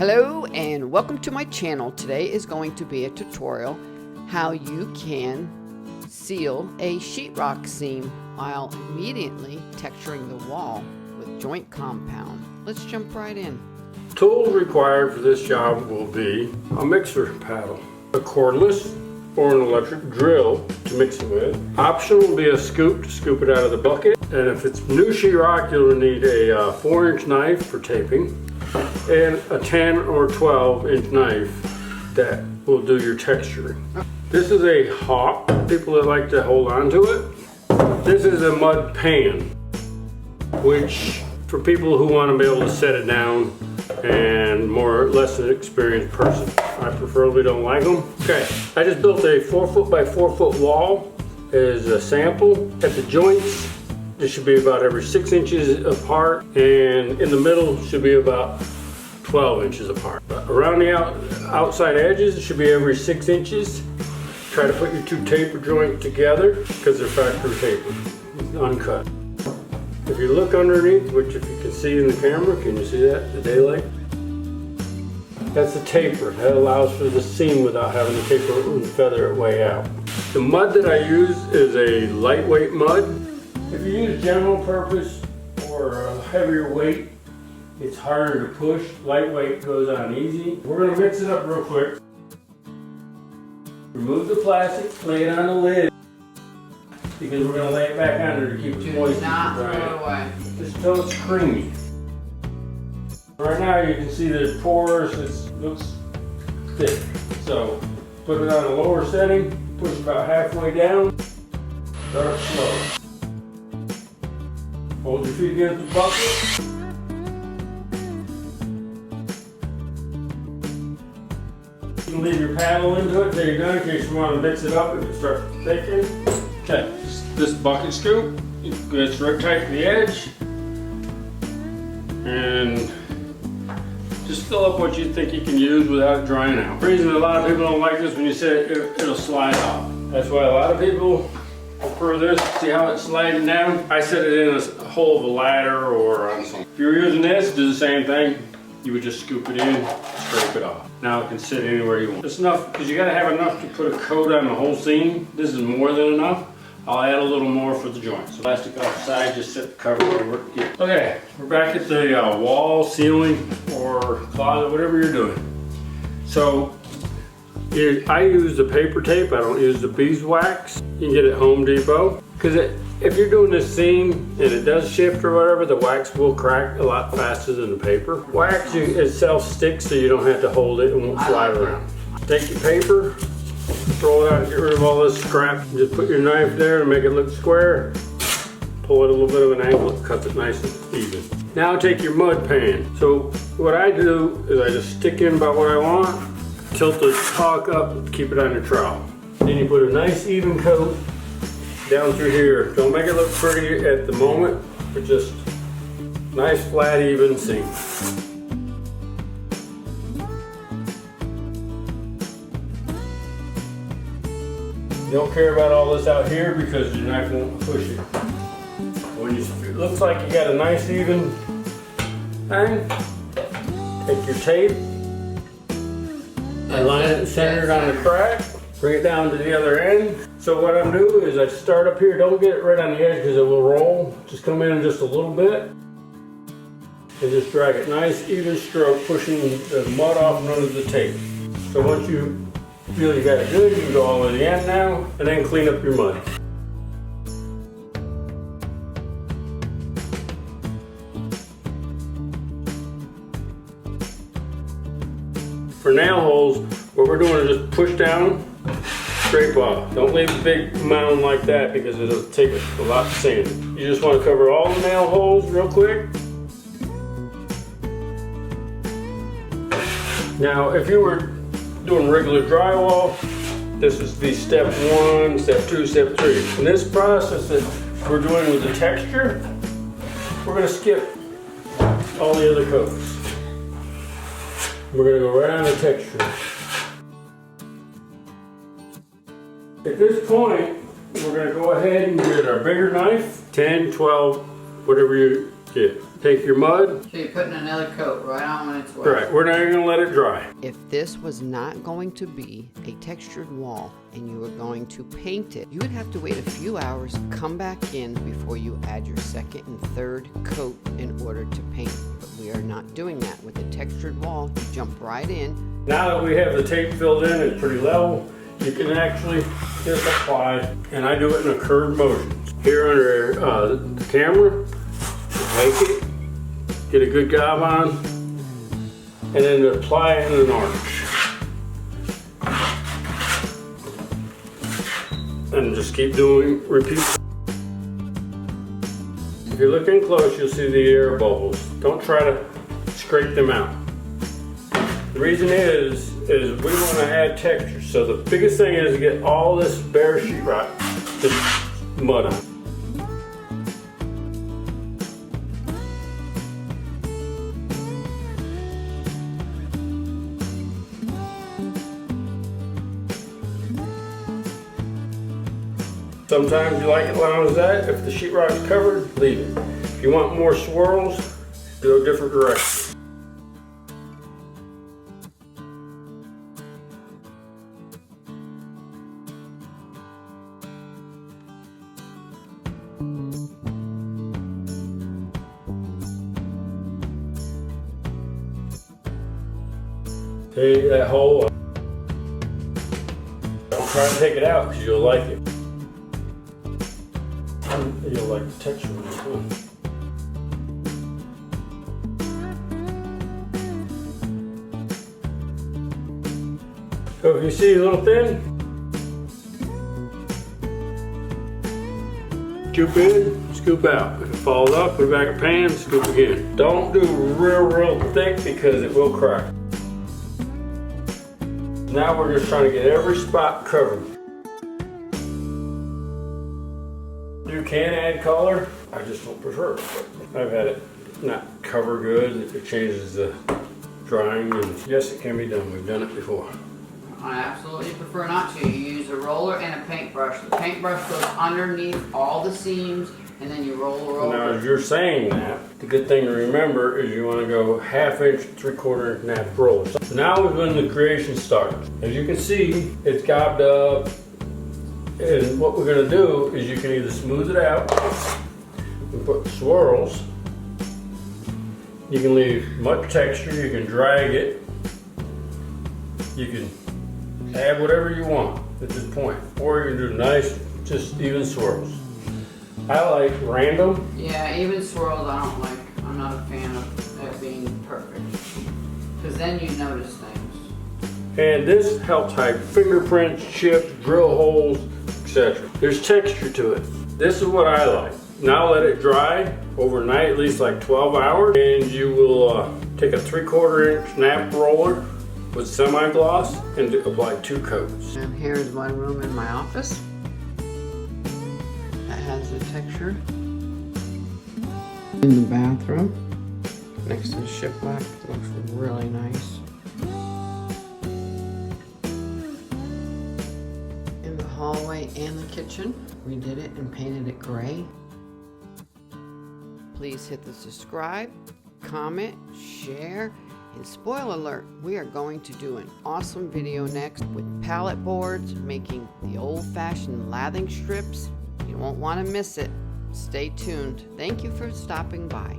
Hello and welcome to my channel. Today is going to be a tutorial how you can seal a sheetrock seam while immediately texturing the wall with joint compound. Let's jump right in. Tools required for this job will be a mixer paddle, a cordless or an electric drill to mix it with. Optional will be a scoop to scoop it out of the bucket. And if it's new sheetrock, you'll need a 4-inch knife for taping and a 10 or 12-inch knife that will do your texturing. This is a hop, people that like to hold on to it. This is a mud pan, which for people who want to be able to set it down and more or less an experienced person. I preferably don't like them. Okay, I just built a 4-foot by 4-foot wall as a sample. At the joints, this should be about every 6 inches apart, and in the middle should be about 12 inches apart. Around the outside edges, it should be every 6 inches. Try to put your two taper joints together because they're factory tapered, uncut. If you look underneath, which if you can see in the camera, can you see that, the daylight? That's the taper. That allows for the seam without having to taper it and feather it way out. The mud that I use is a lightweight mud. If you use general purpose or a heavier weight, it's harder to push. Lightweight goes on easy. We're going to mix it up real quick. Remove the plastic, lay it on the lid, because we're going to lay it back on there to keep it moist. Do not throw it away. Just until it's creamy. Right now you can see that it's porous, it looks thick. So put it on a lower setting, push about halfway down, start slow. Hold your feet against the bucket. You can leave your paddle into it until you're done in case you want to mix it up if it starts thickening. Okay, this bucket scoop, it gets right tight to the edge. And just fill up what you think you can use without it drying out. The reason a lot of people don't like this, when you set it, it'll slide off. That's why a lot of people prefer this. See how it's sliding down? I set it in a hole of a ladder or on something. If you're using this, do the same thing. You would just scoop it in, scrape it off. Now it can sit anywhere you want. It's enough, because you gotta have enough to put a coat on the whole seam. This is more than enough. I'll add a little more for the joints. So plastic offside, just set the cover over it. Okay, we're back at the wall, ceiling, or closet, whatever you're doing. So I use the paper tape. I don't use the beeswax. You can get it at Home Depot. Because if you're doing this seam and it does shift or whatever, the wax will crack a lot faster than the paper. Wax itself sticks so you don't have to hold it and won't slide around. Take your paper, throw it out, get rid of all this scrap. Just put your knife there and make it look square. Pull it a little bit of an angle, it cuts it nice and even. Now take your mud pan. So what I do is I just stick in about what I want, tilt the caulk up, keep it on your trowel. Then you put a nice even coat down through here. Don't make it look pretty at the moment, but just nice flat even seam. You don't care about all this out here because your knife won't push it. When it looks like you got a nice even thing, take your tape, align it centered on the crack, bring it down to the other end. So what I'm doing is I start up here, don't get it right on the edge because it will roll. Just come in just a little bit and just drag it nice, even stroke, pushing the mud off and under the tape. So once you feel you got it good, you can go all the way to the end now and then clean up your mud. For nail holes, what we're doing is just push down, scrape off. Don't leave a big mound like that because it'll take a lot of sand. You just want to cover all the nail holes real quick. Now, if you were doing regular drywall, this would be step 1, step 2, step 3. In this process that we're doing with the texture, we're going to skip all the other coats. We're going to go right on the texture. At this point, we're going to go ahead and get our bigger knife, 10, 12, whatever you get. Take your mud. So you're putting another coat right on when it's wet. Right, we're not even gonna let it dry. If this was not going to be a textured wall and you were going to paint it, you would have to wait a few hours, come back in before you add your second and third coat in order to paint. But we are not doing that. With a textured wall, you jump right in. Now that we have the tape filled in, it's pretty level, you can actually just apply, and I do it in a curved motion. Here under the camera, make it, get a good job on, and then apply it in an arch. And just keep doing, repeat. If you're looking close, you'll see the air bubbles. Don't try to scrape them out. The reason is we want to add texture. So the biggest thing is to get all this bare sheetrock, just mud on. Sometimes you like it long as that. If the sheetrock is covered, leave it. If you want more swirls, go a different direction. Take that hole. Don't try to take it out because you'll like it. You'll like the texture when it's done. So if you see a little thin, scoop in, scoop out. If it falls off, put it back in pan, scoop again. Don't do real thick because it will crack. Now we're just trying to get every spot covered. You can add color, I just don't prefer it. I've had it not cover good, it changes the drying, and yes, it can be done. We've done it before. I absolutely prefer not to. You use a roller and a paintbrush. The paintbrush goes underneath all the seams, and then you roll over. Now, as you're saying that, the good thing to remember is you want to go 1/2 inch, 3/4 inch nap roll. So now is when the creation starts. As you can see, it's gobbed up. And what we're going to do is you can either smooth it out and put swirls. You can leave much texture, you can drag it. You can add whatever you want at this point. Or you can do nice, just even swirls. I like random. Yeah, even swirls I don't like. I'm not a fan of it being perfect. Because then you notice things. And this helps hide fingerprints, chips, drill holes, etc. There's texture to it. This is what I like. Now let it dry overnight, at least like 12 hours, and you will take a 3/4 inch nap roller with semi-gloss and apply 2 coats. And here's one room in my office that has the texture. In the bathroom, next to the shiplap, looks really nice. Hallway and the kitchen. We did it and painted it gray. Please hit the subscribe, comment, share, and spoiler alert, we are going to do an awesome video next with pallet boards, making the old-fashioned lathing strips. You won't want to miss it. Stay tuned. Thank you for stopping by.